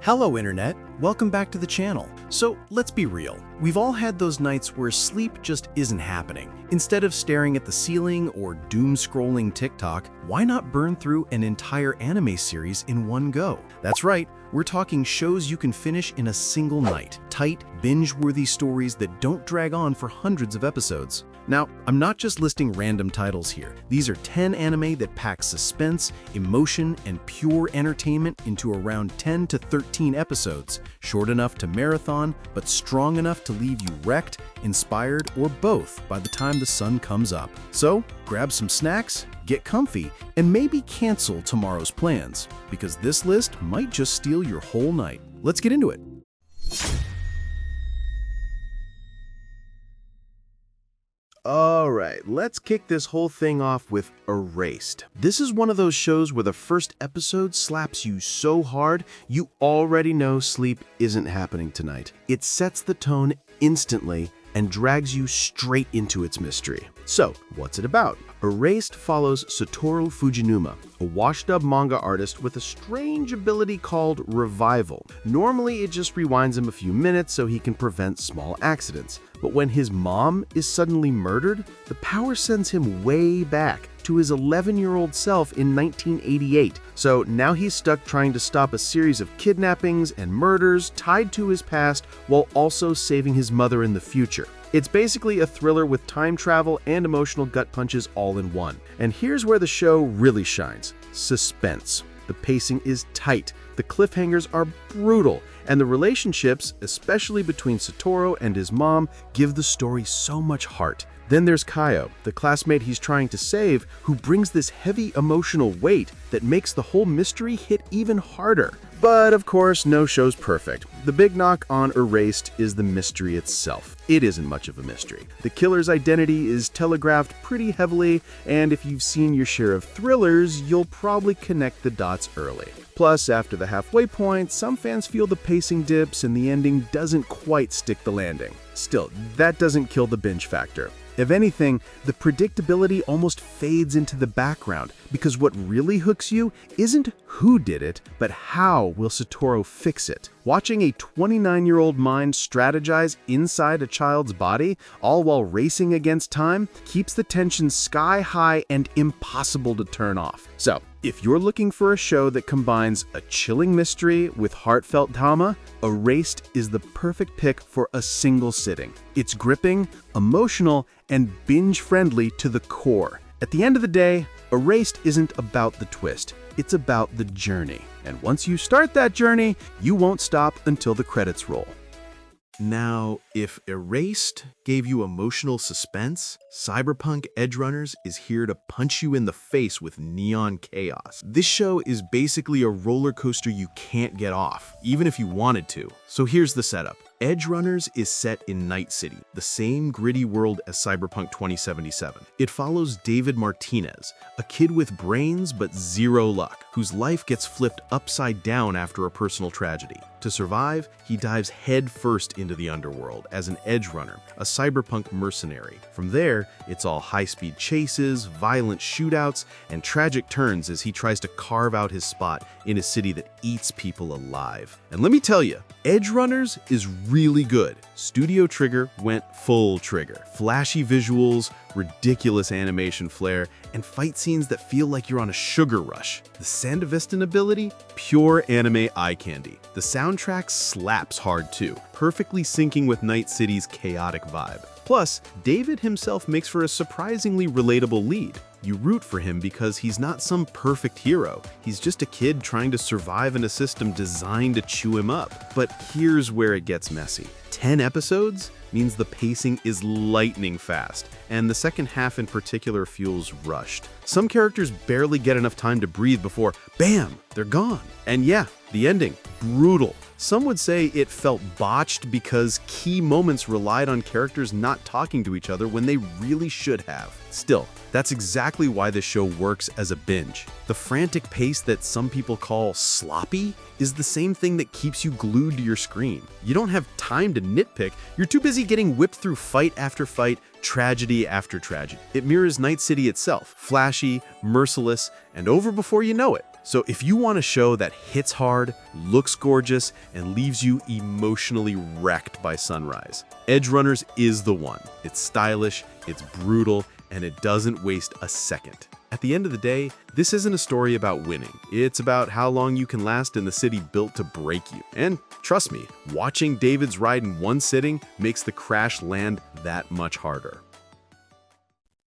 Hello Internet, welcome back to the channel. So let's be real, we've all had those nights where sleep just isn't happening. Instead of staring at the ceiling or doom-scrolling TikTok, why not burn through an entire anime series in one go? That's right, we're talking shows you can finish in a single night. Tight, binge-worthy stories that don't drag on for hundreds of episodes. Now, I'm not just listing random titles here. These are 10 anime that pack suspense, emotion, and pure entertainment into around 10 to 13 episodes, short enough to marathon, but strong enough to leave you wrecked, inspired, or both by the time the sun comes up. So, grab some snacks, get comfy, and maybe cancel tomorrow's plans, because this list might just steal your whole night. Let's get into it. Alright, let's kick this whole thing off with Erased. This is one of those shows where the first episode slaps you so hard, you already know sleep isn't happening tonight. It sets the tone instantly and drags you straight into its mystery. So, what's it about? Erased follows Satoru Fujinuma, a washed-up manga artist with a strange ability called Revival. Normally, it just rewinds him a few minutes so he can prevent small accidents. But when his mom is suddenly murdered, the power sends him way back to his 11-year-old self in 1988. So now he's stuck trying to stop a series of kidnappings and murders tied to his past while also saving his mother in the future. It's basically a thriller with time travel and emotional gut punches all in one. And here's where the show really shines: suspense. The pacing is tight, the cliffhangers are brutal, and the relationships, especially between Satoru and his mom, give the story so much heart. Then there's Kaio, the classmate he's trying to save, who brings this heavy emotional weight that makes the whole mystery hit even harder. But of course, no show's perfect. The big knock on Erased is the mystery itself. It isn't much of a mystery. The killer's identity is telegraphed pretty heavily, and if you've seen your share of thrillers, you'll probably connect the dots early. Plus, after the halfway point, some fans feel the pacing dips and the ending doesn't quite stick the landing. Still, that doesn't kill the binge factor. If anything, the predictability almost fades into the background, because what really hooks you isn't who did it, but how will Satoru fix it. Watching a 29-year-old mind strategize inside a child's body, all while racing against time, keeps the tension sky high and impossible to turn off. So, if you're looking for a show that combines a chilling mystery with heartfelt drama, Erased is the perfect pick for a single sitting. It's gripping, emotional, and binge-friendly to the core. At the end of the day, Erased isn't about the twist. It's about the journey. And once you start that journey, you won't stop until the credits roll. Now, if Erased gave you emotional suspense, Cyberpunk Edgerunners is here to punch you in the face with neon chaos. This show is basically a roller coaster you can't get off, even if you wanted to. So here's the setup. Edgerunners is set in Night City, the same gritty world as Cyberpunk 2077. It follows David Martinez, a kid with brains but zero luck, whose life gets flipped upside down after a personal tragedy. To survive, he dives headfirst into the underworld as an edgerunner, a cyberpunk mercenary. From there, it's all high-speed chases, violent shootouts, and tragic turns as he tries to carve out his spot in a city that eats people alive. And let me tell you, Edgerunners is really good. Studio Trigger went full trigger. Flashy visuals, ridiculous animation flair, and fight scenes that feel like you're on a sugar rush. The Sandevistan ability? Pure anime eye candy. The soundtrack slaps hard too, perfectly syncing with Night City's chaotic vibe. Plus, David himself makes for a surprisingly relatable lead. You root for him because he's not some perfect hero. He's just a kid trying to survive in a system designed to chew him up. But here's where it gets messy. 10 episodes means the pacing is lightning fast, and the second half in particular feels rushed. Some characters barely get enough time to breathe before, bam, they're gone. And yeah, the ending, brutal. Some would say it felt botched because key moments relied on characters not talking to each other when they really should have. Still, that's exactly why this show works as a binge. The frantic pace that some people call sloppy is the same thing that keeps you glued to your screen. You don't have time to nitpick, you're too busy getting whipped through fight after fight, tragedy after tragedy. It mirrors Night City itself, flashy, merciless, and over before you know it. So if you want a show that hits hard, looks gorgeous, and leaves you emotionally wrecked by sunrise, Edgerunners is the one. It's stylish, it's brutal, and it doesn't waste a second. At the end of the day, this isn't a story about winning. It's about how long you can last in the city built to break you. And trust me, watching David's ride in one sitting makes the crash land that much harder.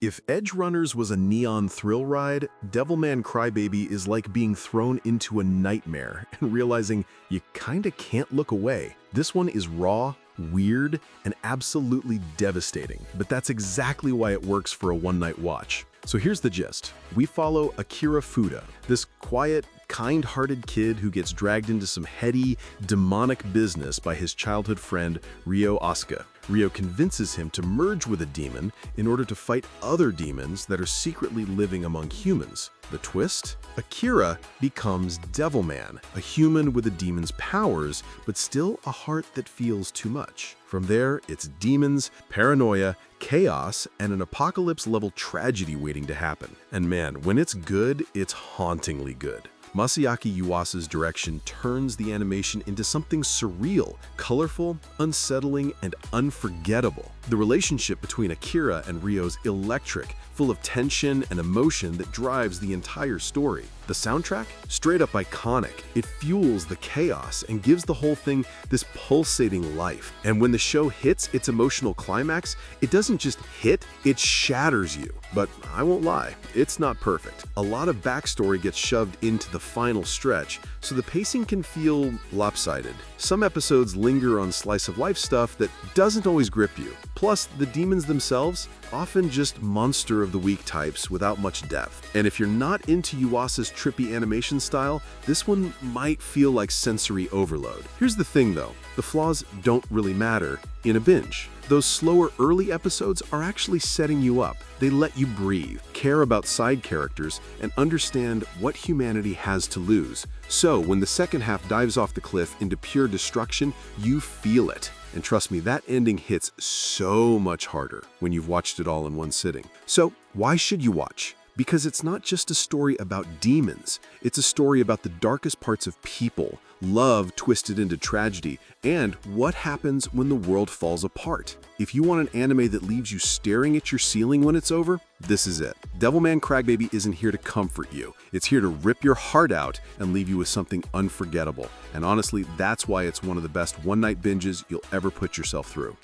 If Edgerunners was a neon thrill ride, Devilman Crybaby is like being thrown into a nightmare and realizing you kinda can't look away. This one is raw, weird, and absolutely devastating, but that's exactly why it works for a one-night watch. So here's the gist. We follow Akira Fuda, this quiet, kind-hearted kid who gets dragged into some heady, demonic business by his childhood friend, Ryo Asuka. Ryo convinces him to merge with a demon in order to fight other demons that are secretly living among humans. The twist? Akira becomes Devilman, a human with a demon's powers, but still a heart that feels too much. From there, it's demons, paranoia, chaos, and an apocalypse-level tragedy waiting to happen. And man, when it's good, it's hauntingly good. Masaaki Yuasa's direction turns the animation into something surreal, colorful, unsettling, and unforgettable. The relationship between Akira and Ryo's electric, full of tension and emotion that drives the entire story. The soundtrack? Straight up iconic. It fuels the chaos and gives the whole thing this pulsating life. And when the show hits its emotional climax, it doesn't just hit, it shatters you. But I won't lie, it's not perfect. A lot of backstory gets shoved into the final stretch, so the pacing can feel lopsided. Some episodes linger on slice-of-life stuff that doesn't always grip you. Plus, the demons themselves, often just monster of the week types without much depth. And if you're not into Yuasa's trippy animation style, this one might feel like sensory overload. Here's the thing though, the flaws don't really matter in a binge. Those slower early episodes are actually setting you up. They let you breathe, care about side characters, and understand what humanity has to lose. So when the second half dives off the cliff into pure destruction, you feel it. And trust me, that ending hits so much harder when you've watched it all in one sitting. So why should you watch? Because it's not just a story about demons. It's a story about the darkest parts of people, love twisted into tragedy, and what happens when the world falls apart. If you want an anime that leaves you staring at your ceiling when it's over, this is it. Devilman Crybaby isn't here to comfort you. It's here to rip your heart out and leave you with something unforgettable. And honestly, that's why it's one of the best one-night binges you'll ever put yourself through.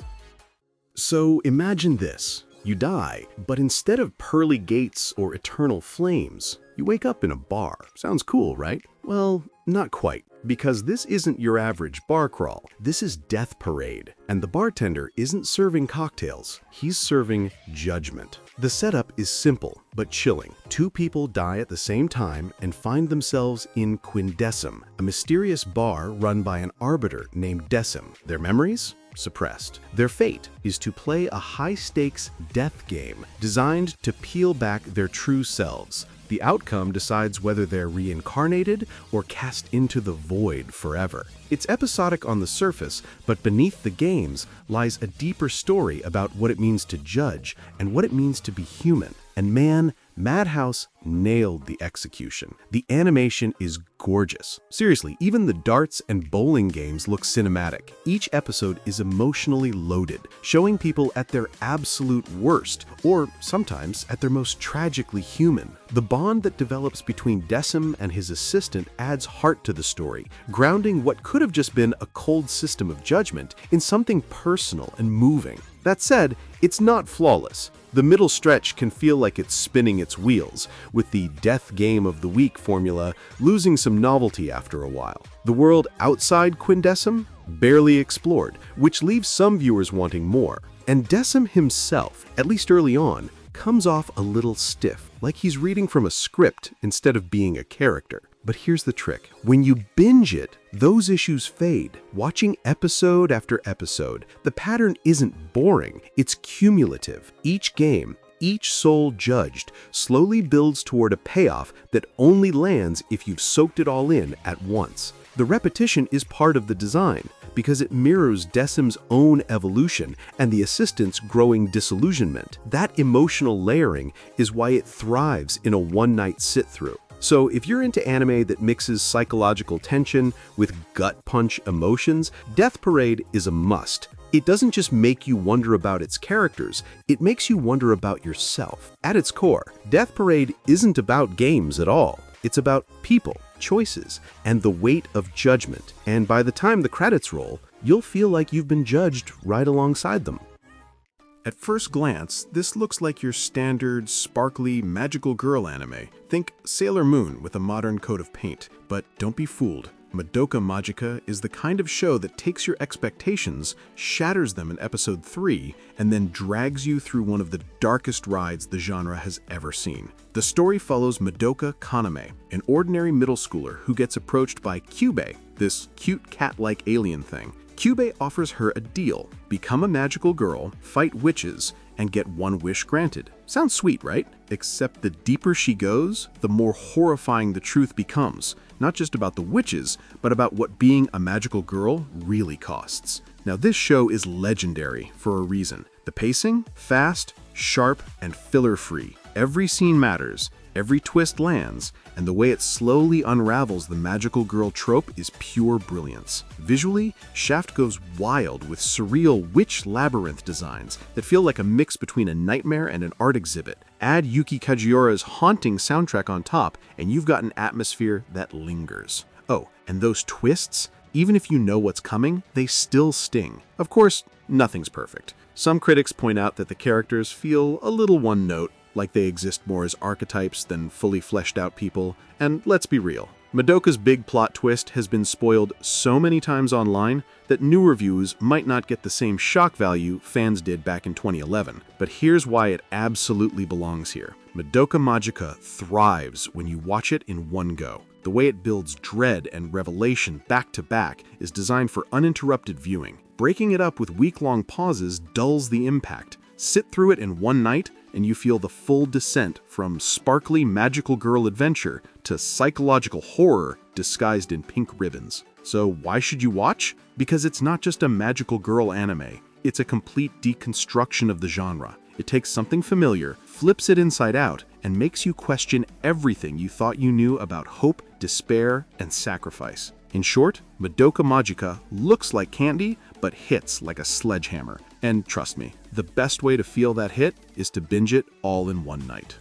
So imagine this. You die, but instead of pearly gates or eternal flames, you wake up in a bar. Sounds cool, right? Well, not quite, because this isn't your average bar crawl. This is Death Parade, and the bartender isn't serving cocktails. He's serving judgment. The setup is simple, but chilling. Two people die at the same time and find themselves in Quindecim, a mysterious bar run by an arbiter named Decim. Their memories? Suppressed. Their fate is to play a high-stakes death game designed to peel back their true selves. The outcome decides whether they're reincarnated or cast into the void forever. It's episodic on the surface, but beneath the games lies a deeper story about what it means to judge and what it means to be human. And man, Madhouse nailed the execution. The animation is gorgeous. Seriously, even the darts and bowling games look cinematic. Each episode is emotionally loaded, showing people at their absolute worst, or sometimes at their most tragically human. The bond that develops between Decim and his assistant adds heart to the story, grounding what could have just been a cold system of judgment in something personal and moving. That said, it's not flawless. The middle stretch can feel like it's spinning its wheels, with the death game of the week formula losing some novelty after a while. The world outside Quindecim? Barely explored, which leaves some viewers wanting more. And Decim himself, at least early on, comes off a little stiff, like he's reading from a script instead of being a character. But here's the trick. When you binge it, those issues fade. Watching episode after episode, the pattern isn't boring, it's cumulative. Each game, each soul judged, slowly builds toward a payoff that only lands if you've soaked it all in at once. The repetition is part of the design, because it mirrors Decim's own evolution and the assistant's growing disillusionment. That emotional layering is why it thrives in a one-night sit-through. So if you're into anime that mixes psychological tension with gut-punch emotions, Death Parade is a must. It doesn't just make you wonder about its characters, it makes you wonder about yourself. At its core, Death Parade isn't about games at all. It's about people, choices, and the weight of judgment. And by the time the credits roll, you'll feel like you've been judged right alongside them. At first glance, this looks like your standard, sparkly, magical girl anime. Think Sailor Moon with a modern coat of paint. But don't be fooled. Madoka Magica is the kind of show that takes your expectations, shatters them in episode 3, and then drags you through one of the darkest rides the genre has ever seen. The story follows Madoka Kaname, an ordinary middle schooler who gets approached by Kyubey, this cute cat-like alien thing. Kyubey offers her a deal: become a magical girl, fight witches, and get one wish granted. Sounds sweet, right? Except the deeper she goes, the more horrifying the truth becomes. Not just about the witches, but about what being a magical girl really costs. Now, this show is legendary for a reason. The pacing, fast, sharp, and filler-free. Every scene matters, every twist lands, and the way it slowly unravels the magical girl trope is pure brilliance. Visually, Shaft goes wild with surreal witch labyrinth designs that feel like a mix between a nightmare and an art exhibit. Add Yuki Kajiura's haunting soundtrack on top, and you've got an atmosphere that lingers. Oh, and those twists? Even if you know what's coming, they still sting. Of course, nothing's perfect. Some critics point out that the characters feel a little one-note, like they exist more as archetypes than fully fleshed out people, and let's be real. Madoka's big plot twist has been spoiled so many times online that new reviews might not get the same shock value fans did back in 2011. But here's why it absolutely belongs here. Madoka Magica thrives when you watch it in one go. The way it builds dread and revelation back to back is designed for uninterrupted viewing. Breaking it up with week-long pauses dulls the impact. Sit through it in one night, and you feel the full descent from sparkly magical girl adventure to psychological horror disguised in pink ribbons. So why should you watch? Because it's not just a magical girl anime. It's a complete deconstruction of the genre. It takes something familiar, flips it inside out, and makes you question everything you thought you knew about hope, despair, and sacrifice. In short, Madoka Magica looks like candy, but hits like a sledgehammer. And trust me, the best way to feel that hit is to binge it all in one night.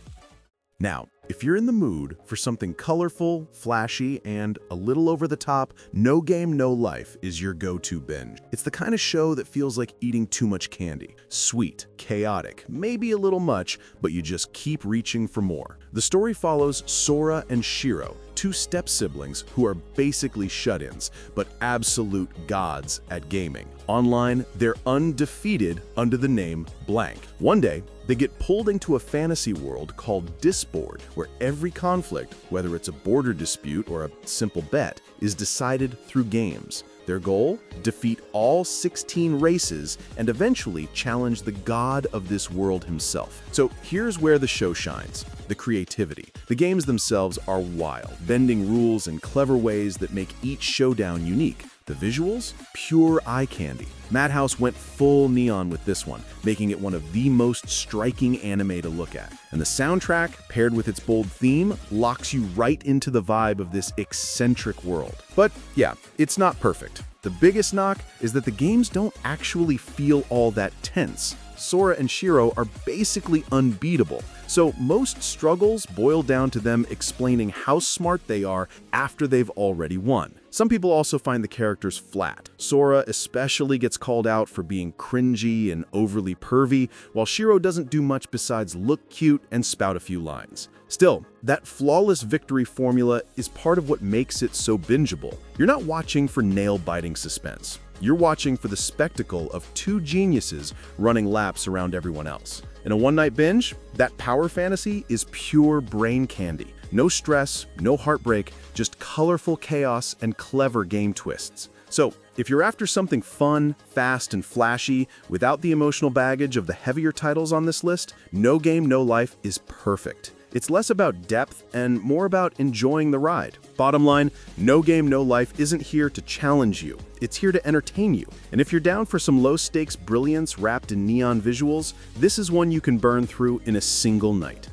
Now, if you're in the mood for something colorful, flashy, and a little over the top, No Game, No Life is your go-to binge. It's the kind of show that feels like eating too much candy. Sweet, chaotic, maybe a little much, but you just keep reaching for more. The story follows Sora and Shiro, two step-siblings who are basically shut-ins, but absolute gods at gaming. Online, they're undefeated under the name Blank. One day, they get pulled into a fantasy world called Disboard, where every conflict, whether it's a border dispute or a simple bet, is decided through games. Their goal? Defeat all 16 races and eventually challenge the god of this world himself. So here's where the show shines: the creativity. The games themselves are wild, bending rules in clever ways that make each showdown unique. The visuals? Pure eye candy. Madhouse went full neon with this one, making it one of the most striking anime to look at. And the soundtrack, paired with its bold theme, locks you right into the vibe of this eccentric world. But yeah, it's not perfect. The biggest knock is that the games don't actually feel all that tense. Sora and Shiro are basically unbeatable, so most struggles boil down to them explaining how smart they are after they've already won. Some people also find the characters flat. Sora especially gets called out for being cringy and overly pervy, while Shiro doesn't do much besides look cute and spout a few lines. Still, that flawless victory formula is part of what makes it so bingeable. You're not watching for nail-biting suspense. You're watching for the spectacle of two geniuses running laps around everyone else. In a one-night binge, that power fantasy is pure brain candy. No stress, no heartbreak, just colorful chaos and clever game twists. So, if you're after something fun, fast, and flashy, without the emotional baggage of the heavier titles on this list, No Game, No Life is perfect. It's less about depth and more about enjoying the ride. Bottom line, No Game, No Life isn't here to challenge you. It's here to entertain you. And if you're down for some low-stakes brilliance wrapped in neon visuals, this is one you can burn through in a single night.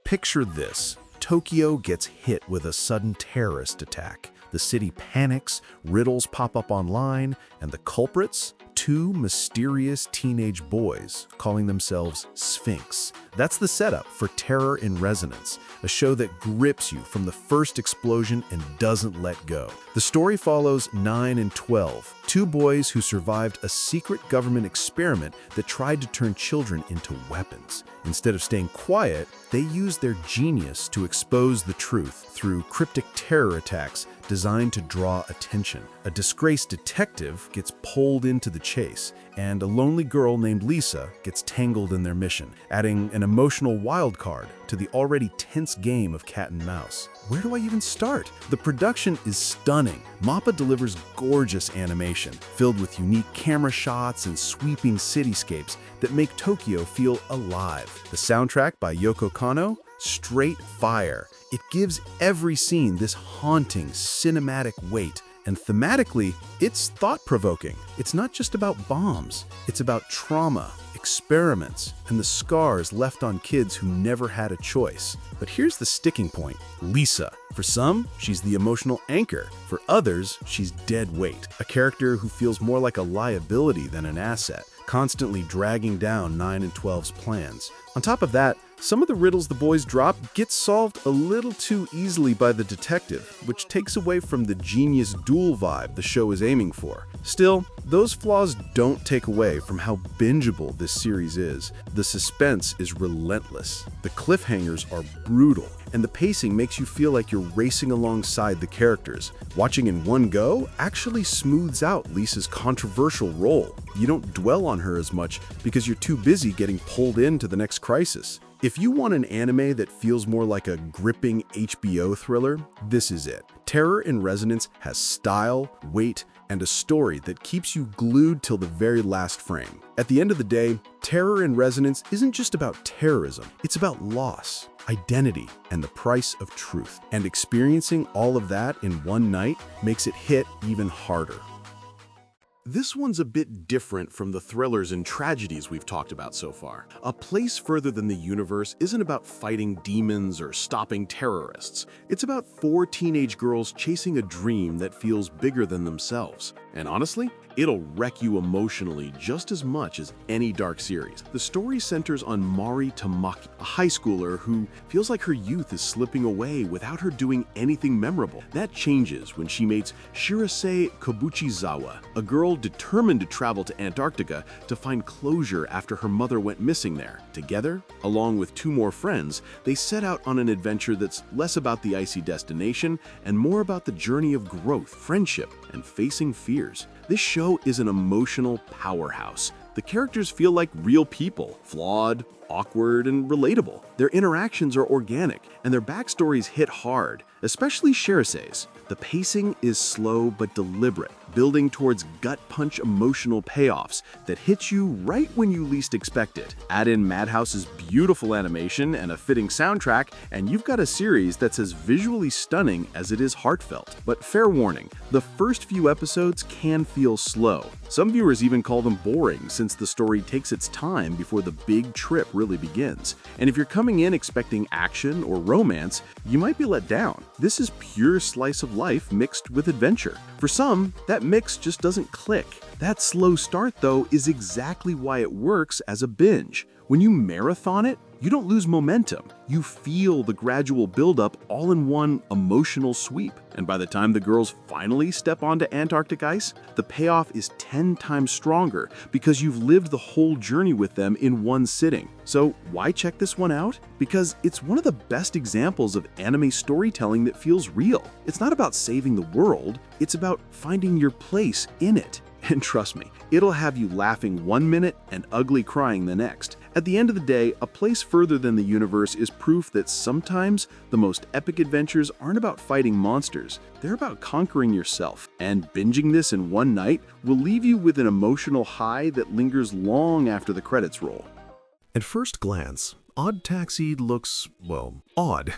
Picture this: Tokyo gets hit with a sudden terrorist attack. The city panics, riddles pop up online, and the culprits? Two mysterious teenage boys calling themselves Sphinx. That's the setup for Terror in Resonance, a show that grips you from the first explosion and doesn't let go. The story follows 9 and 12, two boys who survived a secret government experiment that tried to turn children into weapons. Instead of staying quiet, they used their genius to expose the truth through cryptic terror attacks designed to draw attention. A disgraced detective gets pulled into the chase, and a lonely girl named Lisa gets tangled in their mission, adding an emotional wild card to the already tense game of cat and mouse. Where do I even start? The production is stunning. MAPPA delivers gorgeous animation, filled with unique camera shots and sweeping cityscapes that make Tokyo feel alive. The soundtrack by Yoko Kanno? Straight fire. It gives every scene this haunting, cinematic weight. And thematically, it's thought-provoking. It's not just about bombs. It's about trauma, experiments, and the scars left on kids who never had a choice. But here's the sticking point: Lisa. For some, she's the emotional anchor. For others, she's dead weight, a character who feels more like a liability than an asset, constantly dragging down 9 and 12's plans. On top of that, some of the riddles the boys drop get solved a little too easily by the detective, which takes away from the genius duel vibe the show is aiming for. Still, those flaws don't take away from how bingeable this series is. The suspense is relentless, the cliffhangers are brutal, and the pacing makes you feel like you're racing alongside the characters. Watching in one go actually smooths out Lisa's controversial role. You don't dwell on her as much because you're too busy getting pulled into the next crisis. If you want an anime that feels more like a gripping HBO thriller, this is it. Terror in Resonance has style, weight, and a story that keeps you glued till the very last frame. At the end of the day, Terror in Resonance isn't just about terrorism, it's about loss, identity, and the price of truth. And experiencing all of that in one night makes it hit even harder. This one's a bit different from the thrillers and tragedies we've talked about so far. A Place Further Than the Universe isn't about fighting demons or stopping terrorists. It's about 4 teenage girls chasing a dream that feels bigger than themselves. And honestly, it'll wreck you emotionally just as much as any dark series. The story centers on Mari Tamaki, a high schooler who feels like her youth is slipping away without her doing anything memorable. That changes when she meets Shirase Kabuchizawa, a girl determined to travel to Antarctica to find closure after her mother went missing there. Together, along with 2 more friends, they set out on an adventure that's less about the icy destination and more about the journey of growth, friendship, and facing fears. This show is an emotional powerhouse. The characters feel like real people, flawed, awkward, and relatable. Their interactions are organic, and their backstories hit hard, especially Shirase's. The pacing is slow but deliberate, building towards gut-punch emotional payoffs that hit you right when you least expect it. Add in Madhouse's beautiful animation and a fitting soundtrack, and you've got a series that's as visually stunning as it is heartfelt. But fair warning, the first few episodes can feel slow. Some viewers even call them boring since the story takes its time before the big trip really begins. And if you're coming in expecting action or romance, you might be let down. This is pure slice of life mixed with adventure. For some, that mix just doesn't click. That slow start, though, is exactly why it works as a binge. When you marathon it, you don't lose momentum. You feel the gradual buildup all in one emotional sweep. And by the time the girls finally step onto Antarctic ice, the payoff is 10 times stronger because you've lived the whole journey with them in one sitting. So why check this one out? Because it's one of the best examples of anime storytelling that feels real. It's not about saving the world, it's about finding your place in it. And trust me, it'll have you laughing one minute and ugly crying the next. At the end of the day, A Place Further Than the Universe is proof that sometimes the most epic adventures aren't about fighting monsters, they're about conquering yourself. And binging this in one night will leave you with an emotional high that lingers long after the credits roll. At first glance, Odd Taxi looks, well, odd.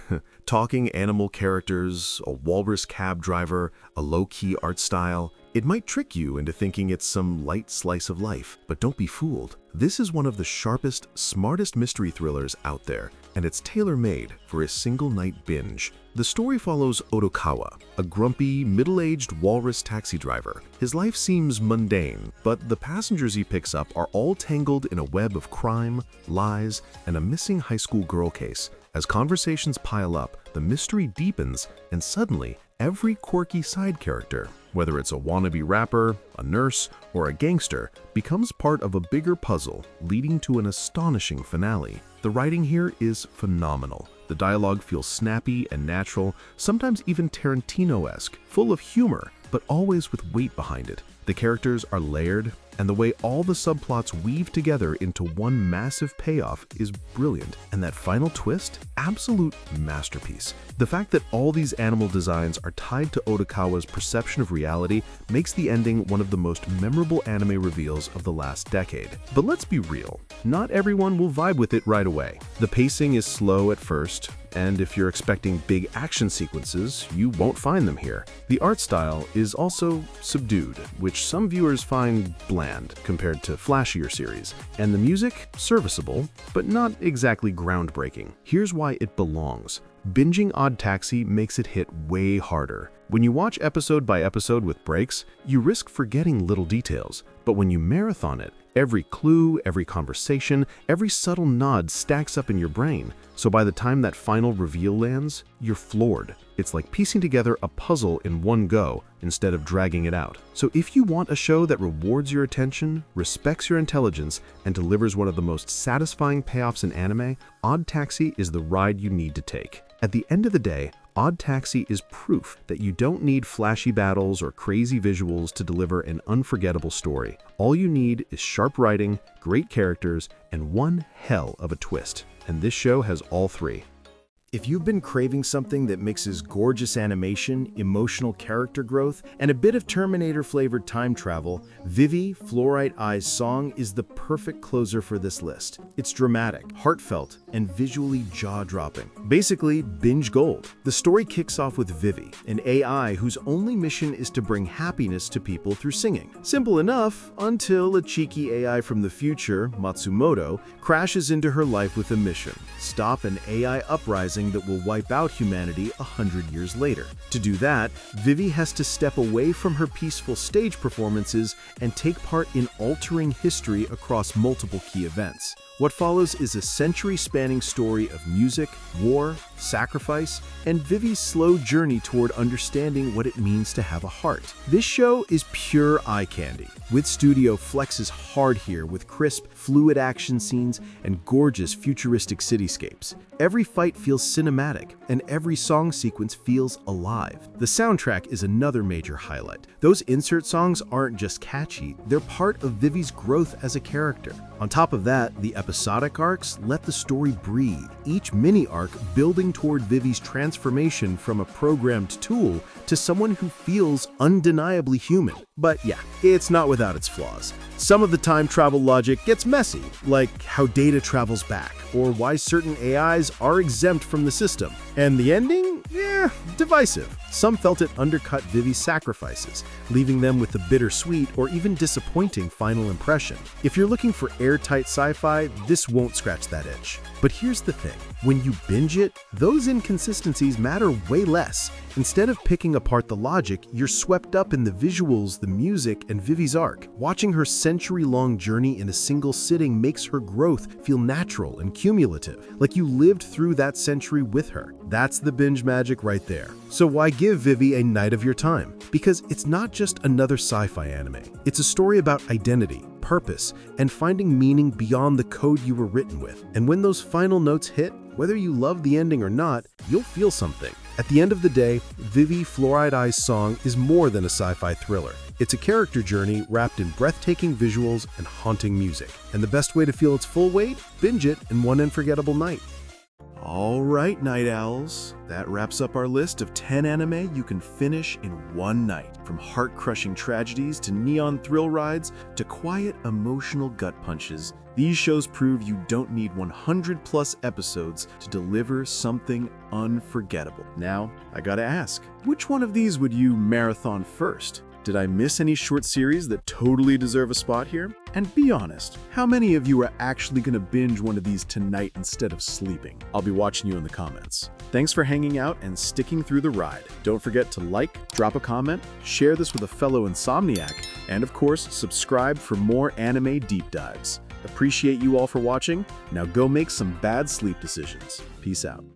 Talking animal characters, a walrus cab driver, a low-key art style. It might trick you into thinking it's some light slice of life, but don't be fooled. This is one of the sharpest, smartest mystery thrillers out there, and it's tailor-made for a single night binge. The story follows Odokawa, a grumpy, middle-aged walrus taxi driver. His life seems mundane, but the passengers he picks up are all tangled in a web of crime, lies, and a missing high school girl case. As conversations pile up, the mystery deepens, and suddenly, every quirky side character, whether it's a wannabe rapper, a nurse, or a gangster, becomes part of a bigger puzzle, leading to an astonishing finale. The writing here is phenomenal. The dialogue feels snappy and natural, sometimes even Tarantino-esque, full of humor, but always with weight behind it. The characters are layered, and the way all the subplots weave together into one massive payoff is brilliant. And that final twist? Absolute masterpiece. The fact that all these animal designs are tied to Odokawa's perception of reality makes the ending one of the most memorable anime reveals of the last decade. But let's be real, not everyone will vibe with it right away. The pacing is slow at first, and if you're expecting big action sequences, you won't find them here. The art style is also subdued, which some viewers find bland compared to flashier series, and the music serviceable, but not exactly groundbreaking. Here's why it belongs. Binging Odd Taxi makes it hit way harder. When you watch episode by episode with breaks, you risk forgetting little details, but when you marathon it, every clue, every conversation, every subtle nod stacks up in your brain. So by the time that final reveal lands, you're floored. It's like piecing together a puzzle in one go instead of dragging it out. So if you want a show that rewards your attention, respects your intelligence, and delivers one of the most satisfying payoffs in anime, Odd Taxi is the ride you need to take. At the end of the day, Odd Taxi is proof that you don't need flashy battles or crazy visuals to deliver an unforgettable story. All you need is sharp writing, great characters, and one hell of a twist. And this show has all three. If you've been craving something that mixes gorgeous animation, emotional character growth, and a bit of Terminator-flavored time travel, Vivy, Fluorite Eye's song is the perfect closer for this list. It's dramatic, heartfelt, and visually jaw-dropping. Basically, binge gold. The story kicks off with Vivy, an AI whose only mission is to bring happiness to people through singing. Simple enough, until a cheeky AI from the future, Matsumoto, crashes into her life with a mission: stop an AI uprising that will wipe out humanity 100 years later. To do that, Vivy has to step away from her peaceful stage performances and take part in altering history across multiple key events. What follows is a century-spanning story of music, war, sacrifice, and Vivy's slow journey toward understanding what it means to have a heart. This show is pure eye candy. Wit Studio flexes hard here with crisp, fluid action scenes and gorgeous futuristic cityscapes. Every fight feels cinematic, and every song sequence feels alive. The soundtrack is another major highlight. Those insert songs aren't just catchy, they're part of Vivy's growth as a character. On top of that, the episodic arcs let the story breathe, each mini-arc building toward Vivy's transformation from a programmed tool to someone who feels undeniably human. But yeah, it's not without its flaws. Some of the time travel logic gets messy, like how data travels back, or why certain AIs are exempt from the system. And the ending? Divisive. Some felt it undercut Vivy's sacrifices, leaving them with a bittersweet or even disappointing final impression. If you're looking for airtight sci-fi, this won't scratch that itch. But here's the thing, when you binge it, those inconsistencies matter way less. Instead of picking apart the logic, you're swept up in the visuals, the music, and Vivy's arc. Watching her century-long journey in a single sitting makes her growth feel natural and cumulative, like you lived through that century with her. That's the binge magic right there. So why give Vivy a night of your time? Because it's not just another sci-fi anime. It's a story about identity, purpose, and finding meaning beyond the code you were written with. And when those final notes hit, whether you love the ending or not, you'll feel something. At the end of the day, Vivy, Fluorite Eye's song is more than a sci-fi thriller. It's a character journey wrapped in breathtaking visuals and haunting music. And the best way to feel its full weight? Binge it in one unforgettable night. All right, Night Owls, that wraps up our list of 10 anime you can finish in one night. From heart-crushing tragedies to neon thrill rides to quiet, emotional gut punches, these shows prove you don't need 100+ episodes to deliver something unforgettable. Now, I gotta ask, which one of these would you marathon first? Did I miss any short series that totally deserve a spot here? And be honest, how many of you are actually going to binge one of these tonight instead of sleeping? I'll be watching you in the comments. Thanks for hanging out and sticking through the ride. Don't forget to like, drop a comment, share this with a fellow insomniac, and of course, subscribe for more anime deep dives. Appreciate you all for watching. Now go make some bad sleep decisions. Peace out.